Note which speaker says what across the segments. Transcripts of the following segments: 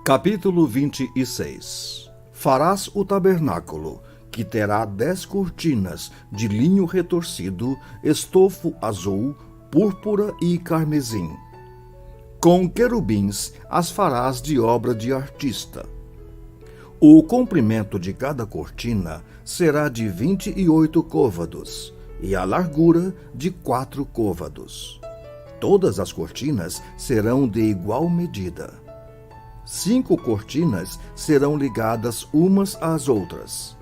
Speaker 1: Capítulo 26. Farás o tabernáculo, que terá 10 cortinas de linho retorcido, estofo azul, púrpura e carmesim. Com querubins as farás de obra de artista. O comprimento de cada cortina será de 28 côvados, e a largura de 4 côvados. Todas as cortinas serão de igual medida. 5 cortinas serão ligadas umas às outras,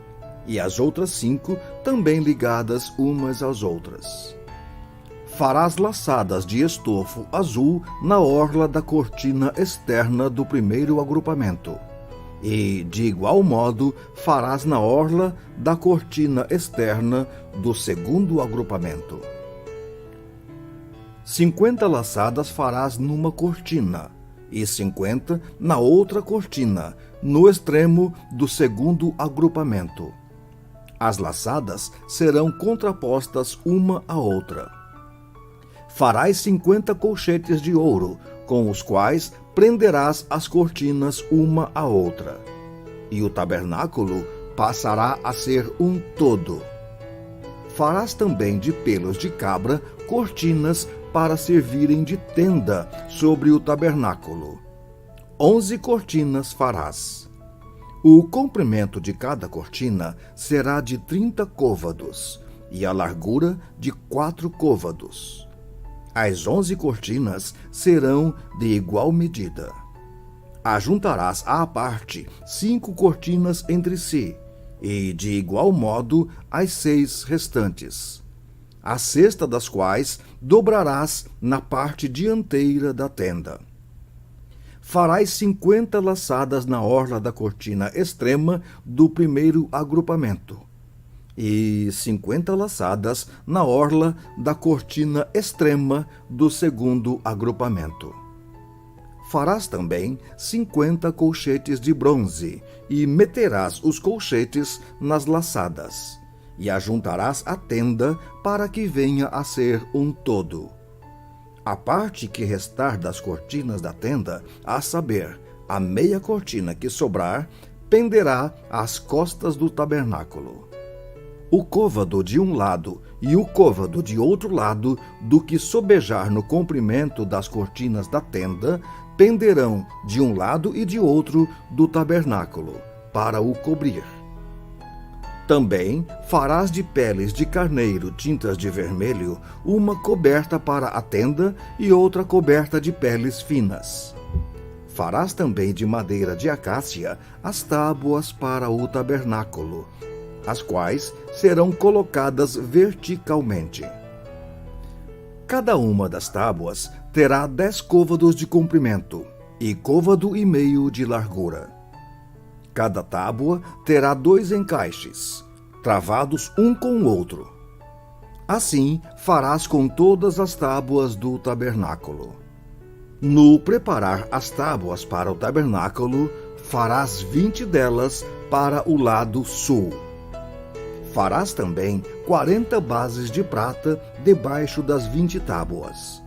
Speaker 1: e as outras 5 também ligadas umas às outras. Farás laçadas de estofo azul na orla da cortina externa do primeiro agrupamento, e, de igual modo, farás na orla da cortina externa do segundo agrupamento. 50 laçadas farás numa cortina, e 50 na outra cortina, no extremo do segundo agrupamento. As laçadas serão contrapostas uma à outra. Farás 50 colchetes de ouro, com os quais prenderás as cortinas uma à outra. E o tabernáculo passará a ser um todo. Farás também de pelos de cabra cortinas para servirem de tenda sobre o tabernáculo. 11 cortinas farás. O comprimento de cada cortina será de 30 côvados, e a largura de 4 côvados. As 11 cortinas serão de igual medida. Ajuntarás à parte 5 cortinas entre si, e de igual modo as 6 restantes. A cesta das quais dobrarás na parte dianteira da tenda. Farás 50 laçadas na orla da cortina extrema do primeiro agrupamento, e 50 laçadas na orla da cortina extrema do segundo agrupamento. Farás também 50 colchetes de bronze, e meterás os colchetes nas laçadas, e ajuntarás a tenda para que venha a ser um todo. A parte que restar das cortinas da tenda, a saber, a meia cortina que sobrar, penderá às costas do tabernáculo. O côvado de um lado e o côvado de outro lado do que sobejar no comprimento das cortinas da tenda penderão de um lado e de outro do tabernáculo, para o cobrir. Também farás de peles de carneiro tintas de vermelho uma coberta para a tenda e outra coberta de peles finas. Farás também de madeira de acácia as tábuas para o tabernáculo, as quais serão colocadas verticalmente. Cada uma das tábuas terá 10 côvados de comprimento e côvado e meio de largura. Cada tábua terá 2 encaixes, travados um com o outro. Assim farás com todas as tábuas do tabernáculo. No preparar as tábuas para o tabernáculo, farás 20 delas para o lado sul. Farás também 40 bases de prata debaixo das 20 tábuas.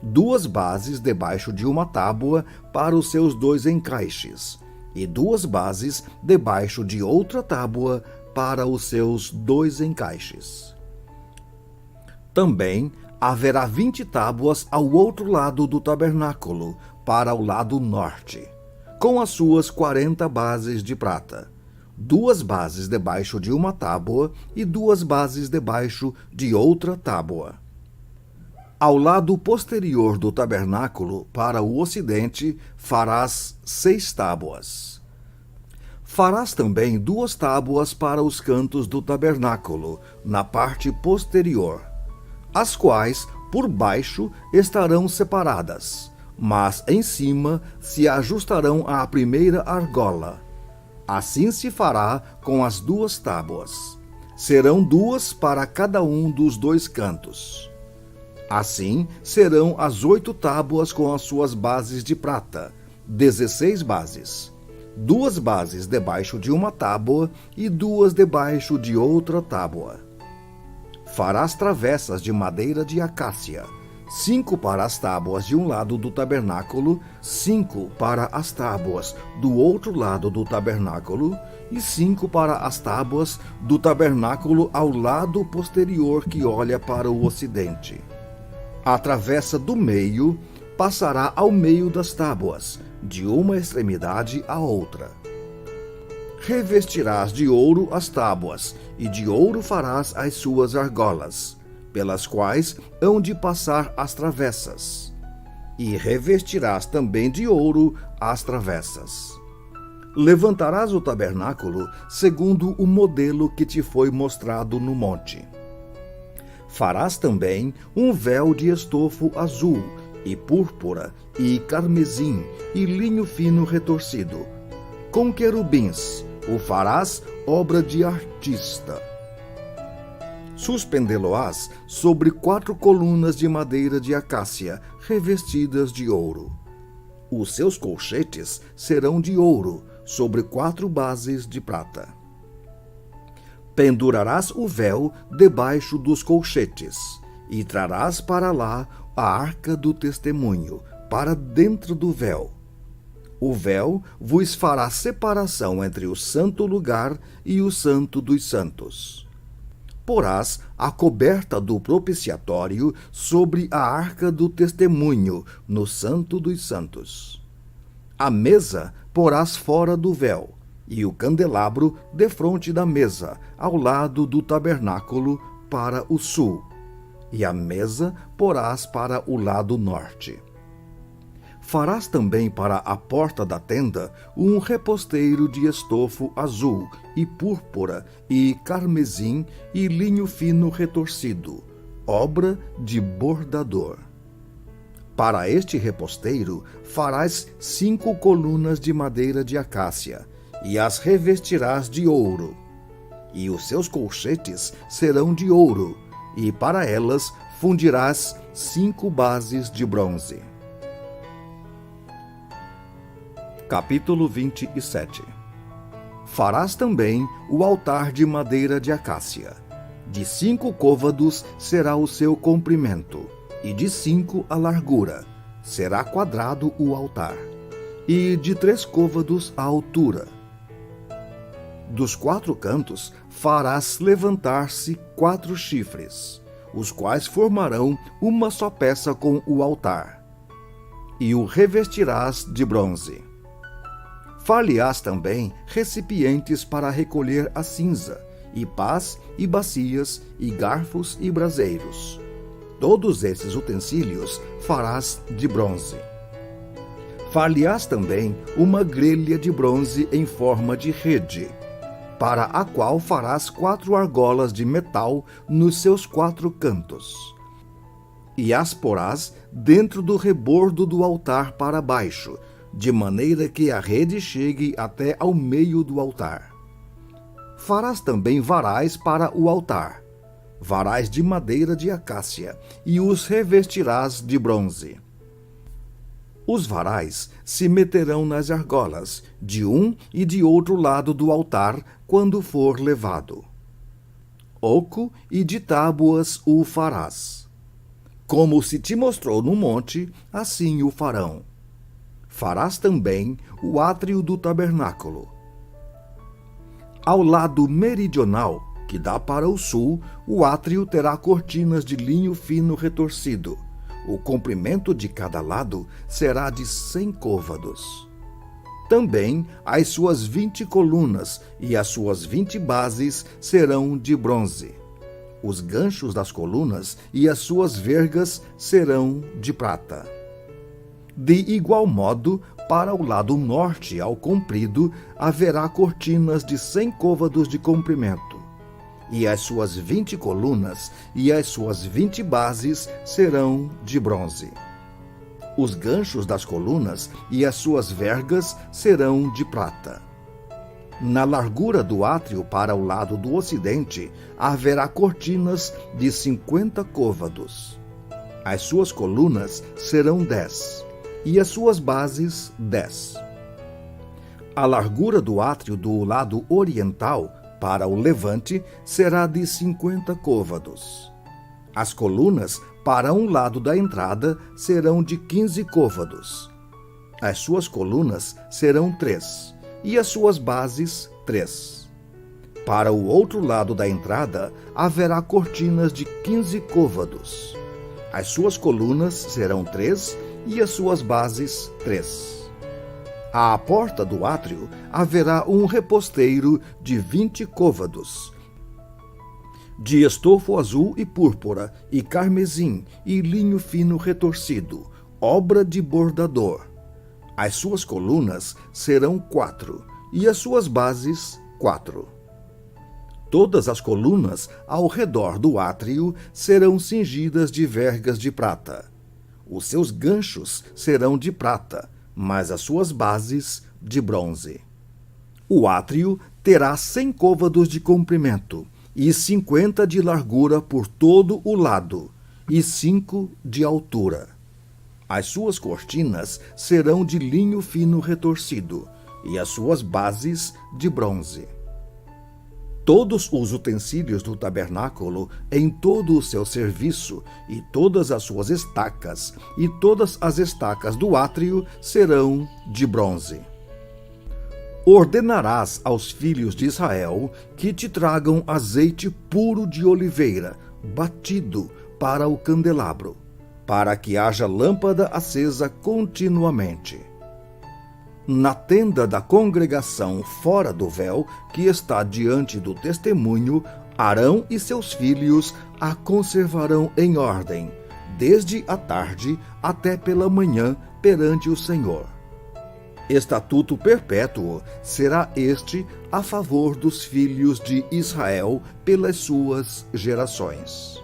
Speaker 1: 2 bases debaixo de uma tábua para os seus 2 encaixes, e 2 bases debaixo de outra tábua para os seus 2 encaixes. Também haverá 20 tábuas ao outro lado do tabernáculo, para o lado norte, com as suas 40 bases de prata. 2 bases debaixo de uma tábua e 2 bases debaixo de outra tábua. Ao lado posterior do tabernáculo, para o ocidente, farás 6 tábuas. Farás também 2 tábuas para os cantos do tabernáculo, na parte posterior, as quais, por baixo, estarão separadas, mas em cima se ajustarão à primeira argola. Assim se fará com as 2 tábuas. Serão 2 para cada um dos 2 cantos. Assim serão as 8 tábuas com as suas bases de prata, 16 bases. 2 bases debaixo de uma tábua e 2 debaixo de outra tábua. Farás travessas de madeira de acácia, 5 para as tábuas de um lado do tabernáculo, 5 para as tábuas do outro lado do tabernáculo, e 5 para as tábuas do tabernáculo ao lado posterior que olha para o ocidente. A travessa do meio passará ao meio das tábuas, de uma extremidade à outra. Revestirás de ouro as tábuas, e de ouro farás as suas argolas, pelas quais hão de passar as travessas. E revestirás também de ouro as travessas. Levantarás o tabernáculo segundo o modelo que te foi mostrado no monte. Farás também um véu de estofo azul, e púrpura, e carmesim, e linho fino retorcido. Com querubins o farás obra de artista. Suspendê-lo-ás sobre 4 colunas de madeira de acácia, revestidas de ouro. Os seus colchetes serão de ouro, sobre 4 bases de prata. Pendurarás o véu debaixo dos colchetes, e trarás para lá a arca do testemunho, para dentro do véu. O véu vos fará separação entre o santo lugar e o santo dos santos. Porás a coberta do propiciatório sobre a arca do testemunho, no santo dos santos. A mesa porás fora do véu, e o candelabro defronte da mesa, ao lado do tabernáculo, para o sul, e a mesa porás para o lado norte. Farás também para a porta da tenda um reposteiro de estofo azul, e púrpura, e carmesim, e linho fino retorcido, obra de bordador. Para este reposteiro farás 5 colunas de madeira de acácia, e as revestirás de ouro. E os seus colchetes serão de ouro, e para elas fundirás 5 bases de bronze. Capítulo 27. Farás também o altar de madeira de acácia. De 5 côvados será o seu comprimento, e de 5 a largura. Será quadrado o altar, e de 3 côvados a altura. Dos 4 cantos farás levantar-se 4 chifres, os quais formarão uma só peça com o altar, e o revestirás de bronze. Far-lhe-ás também recipientes para recolher a cinza, e pás, e bacias, e garfos, e braseiros. Todos esses utensílios farás de bronze. Far-lhe-ás também uma grelha de bronze em forma de rede, para a qual farás 4 argolas de metal nos seus 4 cantos. E as porás dentro do rebordo do altar para baixo, de maneira que a rede chegue até ao meio do altar. Farás também varais para o altar, varais de madeira de acácia, e os revestirás de bronze. Os varais se meterão nas argolas, de um e de outro lado do altar, quando for levado. Oco e de tábuas o farás. Como se te mostrou no monte, assim o farão. Farás também o átrio do tabernáculo. Ao lado meridional, que dá para o sul, o átrio terá cortinas de linho fino retorcido. O comprimento de cada lado será de 100 côvados. Também as suas 20 colunas e as suas 20 bases serão de bronze. Os ganchos das colunas e as suas vergas serão de prata. De igual modo, para o lado norte, ao comprido, haverá cortinas de 100 côvados de comprimento, e as suas 20 colunas e as suas 20 bases serão de bronze. Os ganchos das colunas e as suas vergas serão de prata. Na largura do átrio para o lado do ocidente, haverá cortinas de 50 côvados. As suas colunas serão 10. E as suas bases 10. A largura do átrio do lado oriental, para o levante, será de 50 côvados. As colunas Para um lado da entrada serão de 15 côvados. As suas colunas serão 3, e as suas bases 3. Para o outro lado da entrada haverá cortinas de 15 côvados. As suas colunas serão 3 e as suas bases 3. À porta do átrio haverá um reposteiro de 20 côvados, de estofo azul e púrpura, e carmesim, e linho fino retorcido, obra de bordador. As suas colunas serão 4, e as suas bases 4. Todas as colunas ao redor do átrio serão cingidas de vergas de prata. Os seus ganchos serão de prata, mas as suas bases de bronze. O átrio terá 100 côvados de comprimento, e 50 de largura por todo o lado, e 5 de altura. As suas cortinas serão de linho fino retorcido, e as suas bases de bronze. Todos os utensílios do tabernáculo, em todo o seu serviço, e todas as suas estacas, e todas as estacas do átrio serão de bronze. Ordenarás aos filhos de Israel que te tragam azeite puro de oliveira, batido para o candelabro, para que haja lâmpada acesa continuamente. Na tenda da congregação fora do véu, que está diante do testemunho, Arão e seus filhos a conservarão em ordem, desde a tarde até pela manhã perante o Senhor. Estatuto perpétuo será este a favor dos filhos de Israel pelas suas gerações.